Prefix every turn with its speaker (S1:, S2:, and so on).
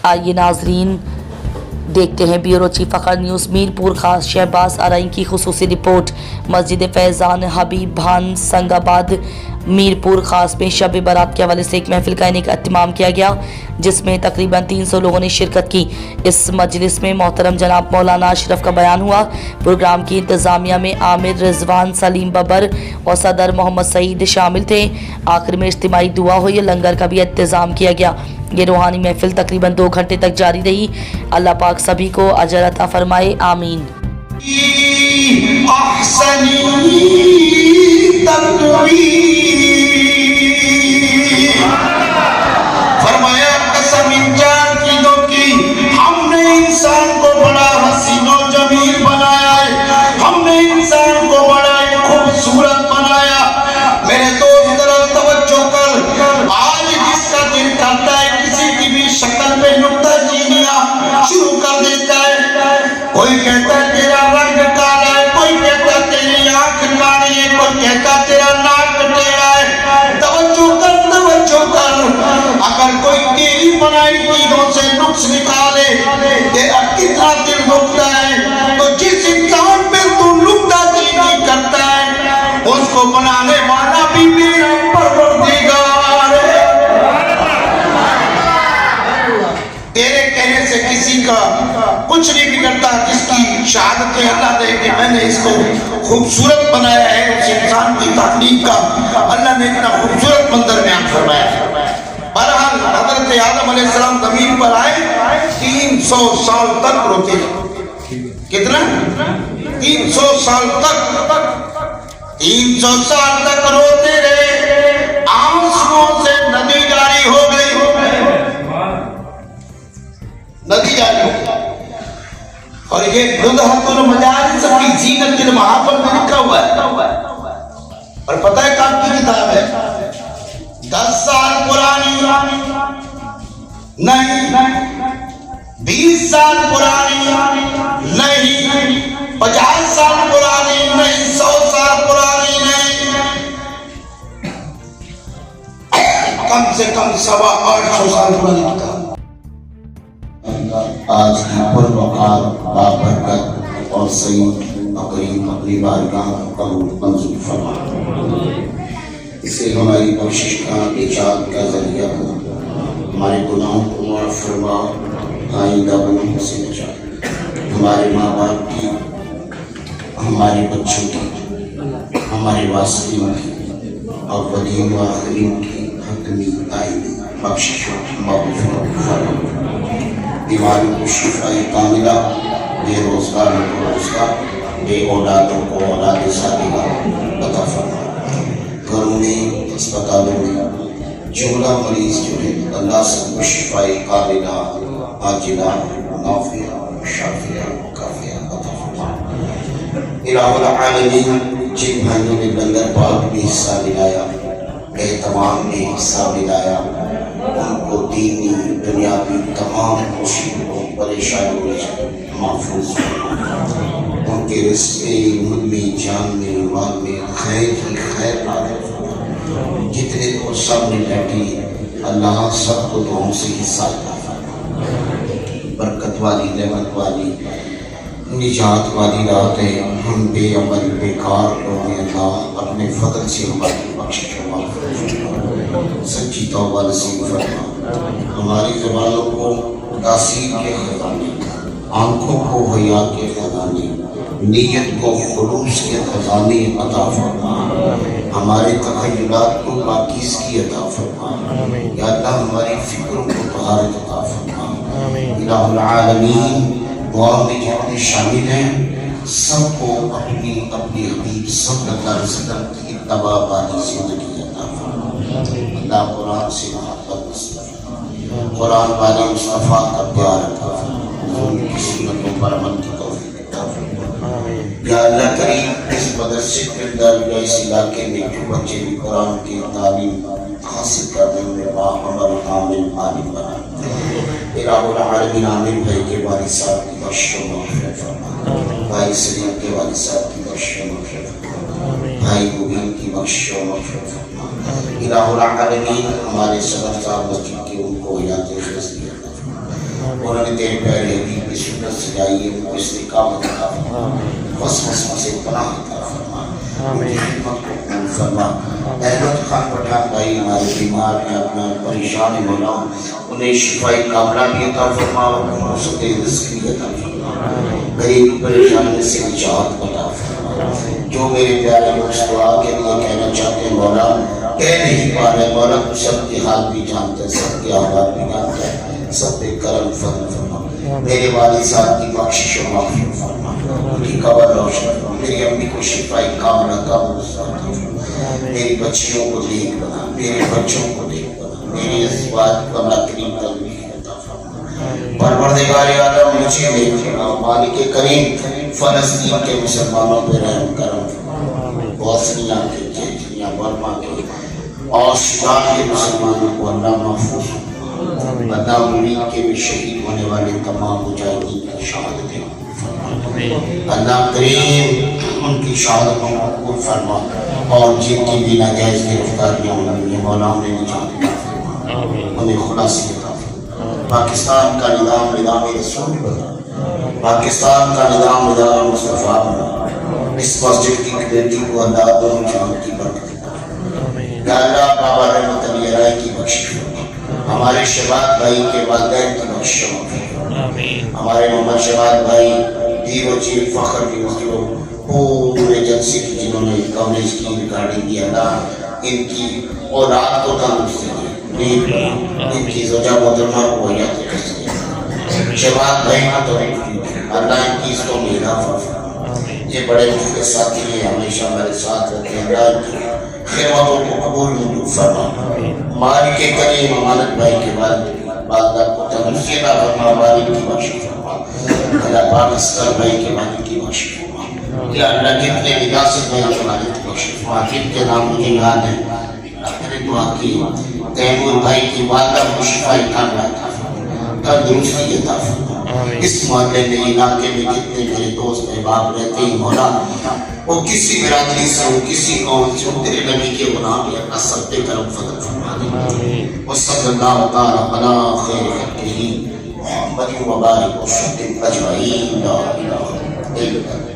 S1: آئیے ناظرین دیکھتے ہیں بیورو چیف فخر نیوز میرپور خاص شہباز آرائی کی خصوصی رپورٹ۔ مسجد فیضان حبیب بھان سنگ آباد میرپور خاص میں شب برات کے حوالے سے ایک محفل کا اہتمام کیا گیا، جس میں تقریباً 300 لوگوں نے شرکت کی۔ اس مجلس میں محترم جناب مولانا اشرف کا بیان ہوا۔ پروگرام کی انتظامیہ میں عامر رضوان سلیم ببر اور صدر محمد سعید شامل تھے۔ آخر میں اجتماعی دعا ہوئی، لنگر کا بھی انتظام کیا گیا۔ یہ روحانی محفل تقریباً 2 گھنٹے تک جاری رہی۔ اللہ پاک سبھی کو اجر عطا فرمائے، آمین۔
S2: فرمایا قسم ان چار چیزوں کی، ہم نے انسان کو بڑا حسین و جمیل بنایا ہے، ہم نے انسان کو بڑا خوبصورت بنایا۔ میرے دوست ذرا توجہ کر، آج جس کا دل کرتا ہے کسی کی بھی شکل پہ نکتہ چینیاں شروع کر دیتا ہے۔ کوئی کہتا ہے تیرا رنگ کالا ہے، کوئی کہتا ہے تیری آنکھ کالی ہے، کوئی کہتا ہے تیرا ناک ٹیڑھا ہے۔ توجہ کر، توجہ کر، اگر کوئی تیری بنائی چیزوں سے نقص نکالے، تیرا کتنا دل دکھتا ہے۔ تو جس انسان پہ تو نکتہ چینی کرتا ہے، اس کو بنانے والا بھی میرا پروردگار ہے۔ تیرے کہنے سے کسی کا کچھ نہیں بگڑتا، جس کی شہادت اللہ دے کہ میں نے اس کو خوبصورت بنایا ہے، اس انسان کی تخلیق کا اللہ نے اتنا خوبصورت منظر بیان فرمایا ہے۔ بہرحال حضرت آدم علیہ السلام زمین پر آئے، 300 سال تک روتے رہے۔ کتنا؟ 300 سال تک 300 سال تک روتے رہے، آنسوؤں سے ندی جاری ہو گئی، ندی جاری ہو گئی۔ اور یہ نزہۃ المجالس کی زینت المحافل میں لکھا ہوا ہے، اور پتہ ہے کب کی کتاب ہے؟ 10 سال پرانی نہیں، 20 سال پرانی نہیں، 50 سال پرانی نہیں، 100 سال پرانی نہیں، کم سے کم 850 سال پرانی کتاب۔
S3: آج کی پروقار بابرکت اور سعید اقریم اپنی بارگاہ قبول منظور فرما، اسے ہماری بخشش کا ایجاد کا ذریعہ ہو، ہمارے گناہوں کو معاف فرما، آئندہ گناہوں سے نجات، ہمارے ماں باپ کی، ہمارے بچوں کی، ہمارے واسطین کی اور قدیم و آخرین کی حتمی آئندی بخشش و مغفرت فرما، بیماریوں کو شفاء کاملہ، بے روزگاروں کو روزگار، بے اولادوں کو اولاد صالحہ عطا فرما، گھروں میں، اسپتالوں میں جملہ مریض جو ہے اللہ سے شفاء کاملہ، عاجلہ، نافعہ، شافعہ، کافیہ عطا فرما۔ الہ العالمین، جن بھائیوں نے لنگر پاک میں حصہ ملایا، اہتمام میں حصہ ملایا، ان کو دینی دنیاوی تمام مصیبتوں پریشانیوں سے محفوظ فرما، ان کے رزق علم میں، جان میں، مال میں خیر ہی خیر نازل فرما، جتنے کو سب نے بیٹھی اللہ سب کو دعاؤں سے حصہ عطا فرما، برکت والی، رحمت والی، نجات والی رات ہے، ہم بے عمل بیکار لوگ ہیں، اللہ اپنے فضل سے ہماری بخشش و مغفرت فرما، سچی توبہ نصیب فرما، ہماری زبانوں کو تاثیر کے خزانے، آنکھوں کو حیا کے خزانے، نیت کو خلوص کے خزانے عطا فرما، ہمارے تخیلات کو پاکیزگی عطا فرما، یا اللہ ہماری فکروں کو طہارت عطا فرما۔ الہ العالمین، دعا میں جتنے شامل ہیں سب کو اپنی اپنی حبیب صلی اللہ علیہ وسلم کی اتباع والی زندگی عطا فرما۔ اللہ قرآن سے محبت نصیب فرما، قرآن والی مصطفیٰ کا پیار عطا فرما، ان کی سنتوں پر عمل کی توفیق عطا فرما۔ یا اللہ کریم، اس مدرسے کے اندر اس علاقے میں جو بچے بھی قرآن کی تعلیم حاصل کرنے میں باعمل عامل عالم بنا، الہ العالمین عامر بھائی کے والد صاحب کی بخش و مغفرت فرما، بھائی سلیم کے والد صاحب کی بخش و مغفرت فرما، بھائی مبین کی بخش و مغفرت فرما، الہ العالمین ہمارے صدر صاحب مسجد کے ان کو حیات خیز عطا فرما، انہوں نے تیرے پیارے حبیب کی سنت سجائی ہے، ان کو استقامت عطا فرما، وسوسہ سے پناہ عطا فرما، ان کی خدمت کو قبول فرما۔ احمد خان پٹھان بھائی ہمارے بیمار ہیں، اپنا پریشان مولا، انہیں شفائی کاملہ بھی عطا فرما اور فرصت رزق بھی عطا فرما، غریب پریشانی سے نجات عطا فرما۔ جو میرے پیارے لوگ اس دعا کے لیے کہنا چاہتے ہیں مولا کہہ نہیں پا رہے، مولا تو سب کے حال بھی جانتا ہے، سب کے احوال بھی جانتا ہے، سب پہ کرم فضل فرما۔ میرے والد صاحب کی بخشش و معافی فرما، ان کی قبر روشن فرما، میری امی کو شفائی کاملہ قبول فرما، میری بچیوں کو نیک بنا، میرے بچوں کو نیک بنا، میری ازواج کو اللہ کریم تنبیہ عطا فرما۔ پروردگار عالم مجھے نیک بنا، مالک کریم فلسطین کے مسلمانوں پہ رحم کرم فرما، بوسنیا کے، چیچنیا، برما کے اور سودان کے مسلمانوں کو اللہ محفوظ فرما، اللہ امید کے بھی شہید ہونے والے تمام مجاہدین کی شہادتیں فرما، اللہ کریم ان کی شہادتوں کو قبول فرما، اور جن کی بھی ناجائز گرفتاریاں ہوئی ہیں مولا انہیں نجات عطا فرما، انہیں خلاصی عطا فرما۔ پاکستان کا نظام نظام رسول بنا، پاکستان کا نظام نظام مصطفیٰ بنا، اس مسجد کی کمیٹی کو اللہ دونوں جہان کی برکت عطا فرما۔ یا اللہ بابا رحمت علی رائے کی بخشش فرما، ہمارے شہباز بھائی کے والدین کی بخشش فرما، ہمارے محمد شہباز بھائی پیر و چیر فخر کی مخلوق پورے جلسے کی جنہوں نے کالیج کی ریکارڈنگ کی، اللہ ان کی اولاد کو تندرستی دے، نیک بنا، ان کی زوجہ محترمہ کو حیات رزق، شہباز بھائی کا توفیق دے، اللہ ان کی اس کو میرا فرما۔ یہ بڑے مخلص ساتھی ہیں، ہمیشہ ہمارے ساتھ رہتے ہیں، اللہ ان کی خدمتوں کو قبول منظور فرما۔ مالک کریم امانت بھائی کے والدہ کو تندرستی عطا فرما، والد کی بخشش فرما، اللہ پاک اسکر بھائی کے والد کی بخشش فرما، یا اللہ جتنے وداست بھائی کے والد کی بخشش فرما، جن کے نام مجھے یاد ہے میں نے دعا کی، تیمور بھائی کی والدہ کو شفائی کاملہ عطا فرما، تندرستی عطا فرما۔ اس محلے میں علاقے میں جتنے میرے دوست احباب رہتے ہیں مولا، وہ کسی برادری سے ہو، کسی قوم سے ہو، تیرے نبی کے غلام یا اللہ سب پہ کرم فضل فرما دے۔ وصلی اللہ تعالی علی خیر خلقہ محمد و بارک وسلم اجمعین، لا الہ الا اللہ۔